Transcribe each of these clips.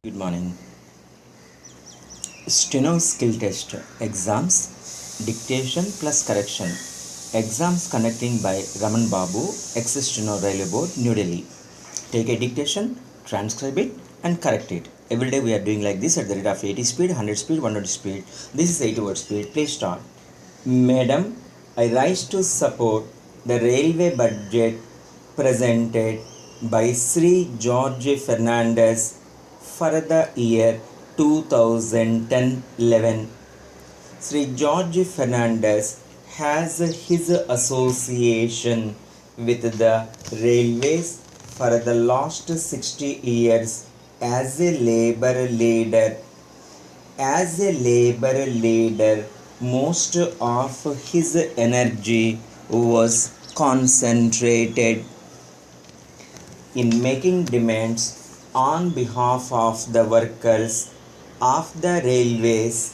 Good morning. Steno skill test exams dictation plus correction exams conducting by Raman Babu ex Steno Railway Board New Delhi. Take a dictation, transcribe it and correct it. Every day we are doing like this at the rate of 80 speed, 100 speed, 100 speed. This is 80 word speed. Please start. Madam, I rise to support the railway budget presented by Sri George Fernandez for the year 2010-11. Sri George Fernandez has his association with the railways for the last 60 years as a labor leader. Most of his energy was concentrated in making demands on behalf of the workers of the railways.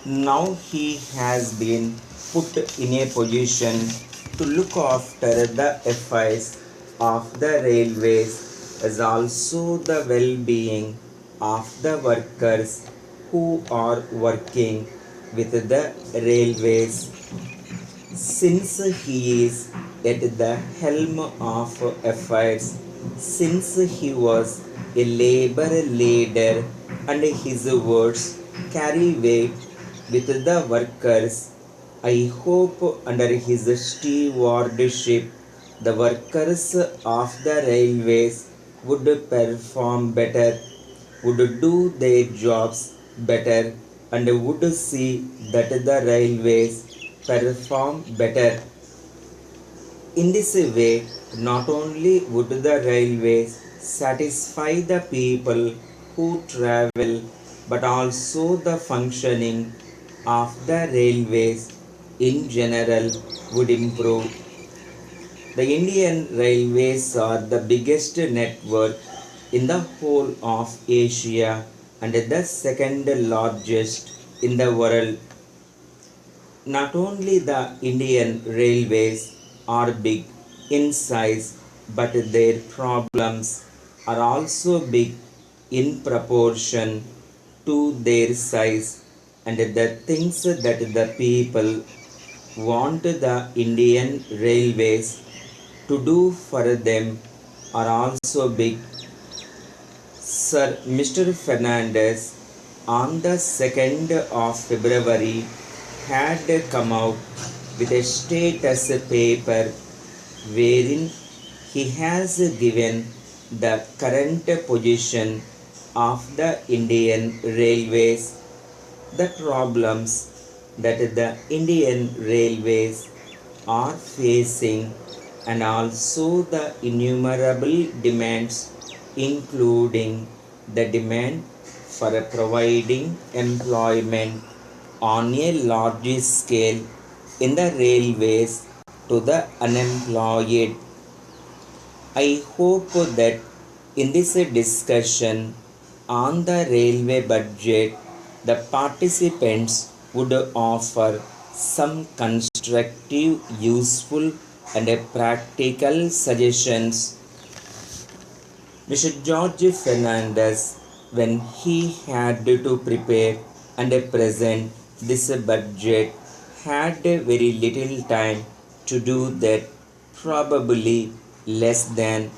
Now he has been put in a position to look after the affairs of the railways as also the well-being of the workers who are working with the railways. Since he is at the helm of affairs, since he was a labor leader and his words carry weight with the workers, I hope under his stewardship the workers of the railways would perform better, would do their jobs better, and would see that the railways perform better. In this way, not only would the railways satisfy the people who travel, but also the functioning of the railways in general would improve. The Indian Railways are the biggest network in the whole of Asia and the second largest in the world. Not only the Indian Railways are big in size, but their problems are also big in proportion to their size, and the things that the people want the Indian Railways to do for them are also big. Sir Mr. Fernandez on the 2nd of February had come out with a status paper wherein he has given the current position of the Indian Railways, the problems that the Indian Railways are facing, and also the innumerable demands, including the demand for providing employment on a large scale in the railways to the unemployed. I hope that in this discussion on the railway budget, the participants would offer some constructive, useful, and practical suggestions. Mr. George Fernandez, when he had to prepare and present this budget, had very little time to do that, probably less than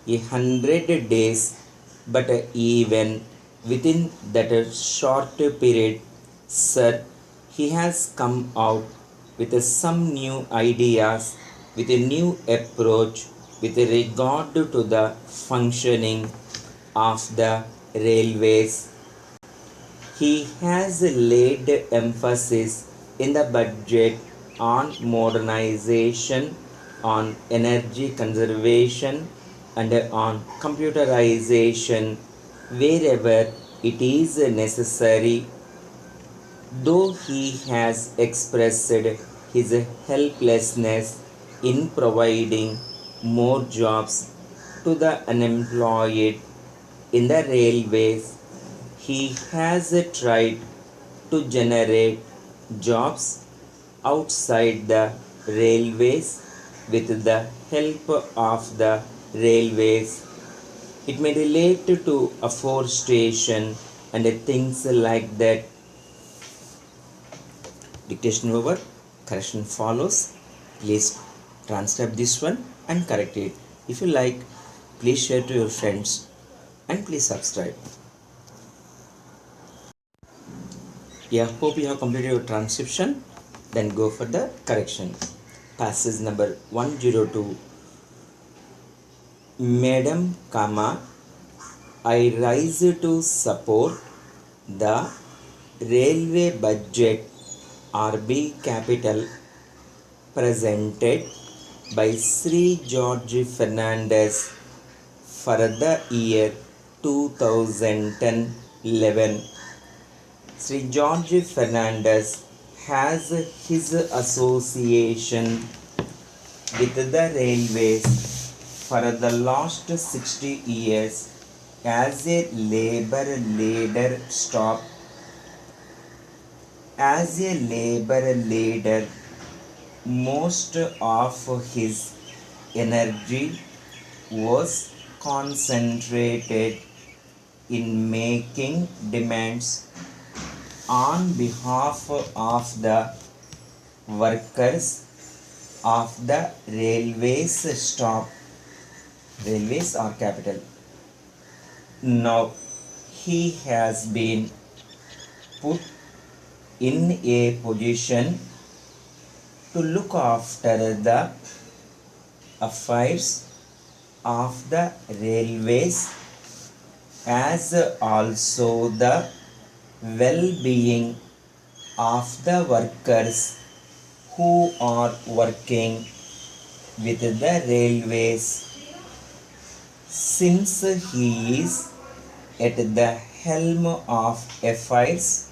100 days, but even within that short period, sir, he has come out with some new ideas, with a new approach with regard to the functioning of the railways. He has laid emphasis in the budget on modernization, on energy conservation, and on computerization wherever it is necessary. Though he has expressed his helplessness in providing more jobs to the unemployed in the railways, he has tried to generate jobs outside the railways with the help of the railways. It may relate to afforestation and things like that. Dictation over, correction follows. Please transcribe this one and correct it. If you like, please share to your friends and please subscribe. Yeah, hope you have completed your transcription. Then go for the correction. Passage number 102. Madam, comma, I rise to support the railway budget RB Capital presented by Sri George Fernandez for the year 2010-11. Sri George Fernandez has his association with the railways for the last 60 years as a labor leader stop. As a labor leader, most of his energy was concentrated in making demands on behalf of the workers of the railways stop. Railways are capital. Now he has been put in a position to look after the affairs of the railways as also the well-being of the workers who are working with the railways. Since he is at the helm of affairs,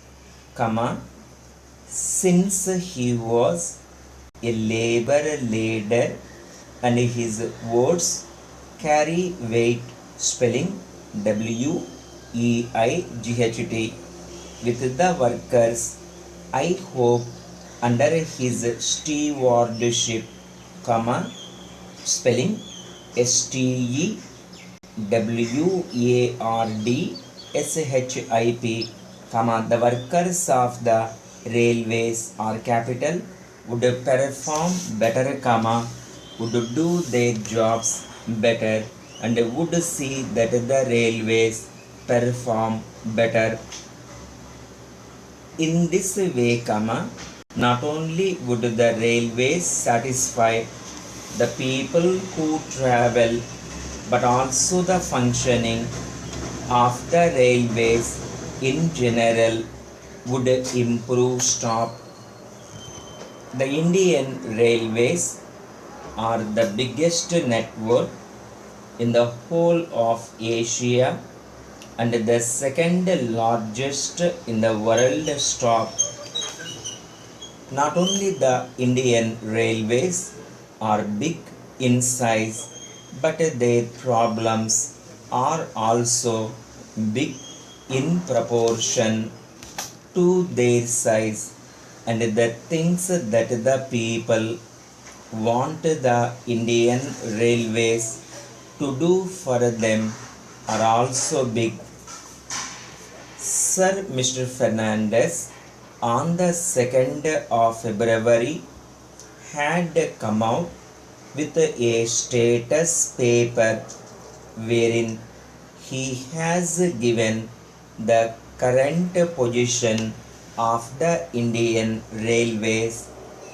since he was a labor leader and his words carry weight, spelling WEIGHT, with the workers, I hope under his stewardship, spelling STEWARDSHIP, the workers of the railways or capital would perform better, would do their jobs better and would see that the railways perform better. In this way, not only would the railways satisfy the people who travel, but also the functioning of the railways in general would improve. The Indian Railways are the biggest network in the whole of Asia and the second largest in the world. Not only the Indian Railways are big in size, but their problems are also big in proportion to their size, and the things that the people want the Indian Railways to do for them are also big. Sir Mr. Fernandez on the 2nd of February had come out with a status paper wherein he has given the current position of the Indian Railways,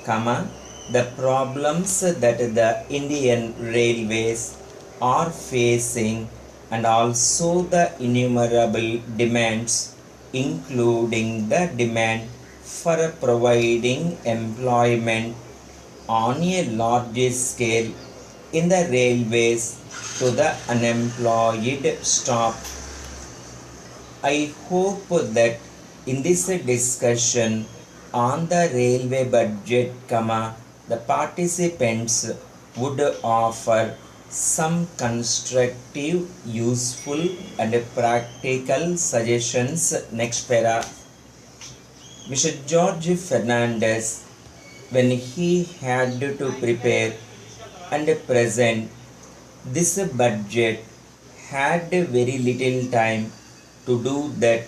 the problems that the Indian Railways are facing and also the innumerable demands, including the demand for providing employment on a large scale in the railways to the unemployed staff. I hope that in this discussion on the railway budget, the participants would offer some constructive, useful and practical suggestions. Next para. Mr. George Fernandez, when he had to prepare and present this budget, had very little time to do that,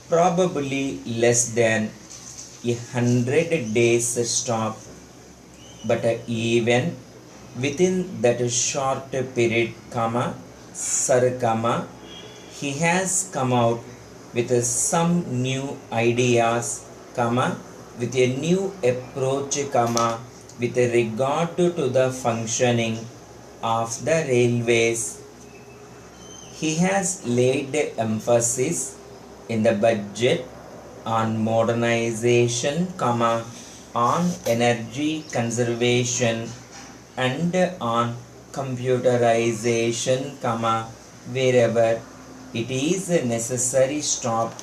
probably less than 100 days stop, but even within that short period, sir, he has come out with some new ideas, with a new approach, with regard to the functioning of the railways. He has laid emphasis in the budget on modernization, on energy conservation and on computerization, wherever it is necessary stop.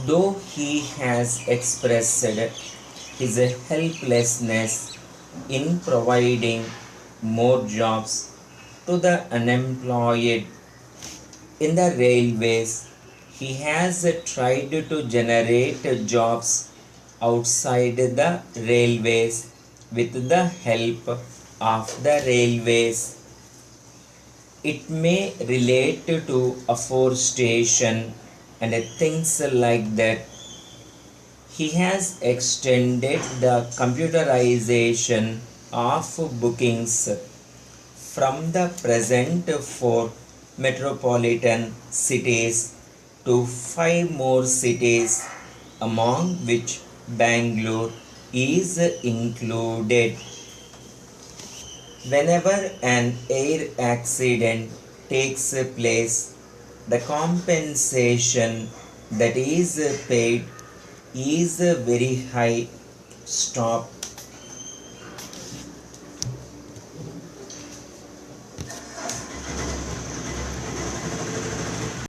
Though he has expressed his helplessness in providing more jobs to the unemployed in the railways, he has tried to generate jobs outside the railways with the help of the railways. It may relate to afforestation and things like that. He has extended the computerization of bookings from the present 4 metropolitan cities to 5 more cities, among which Bangalore is included. Whenever an air accident takes place, the compensation that is paid is very high stop.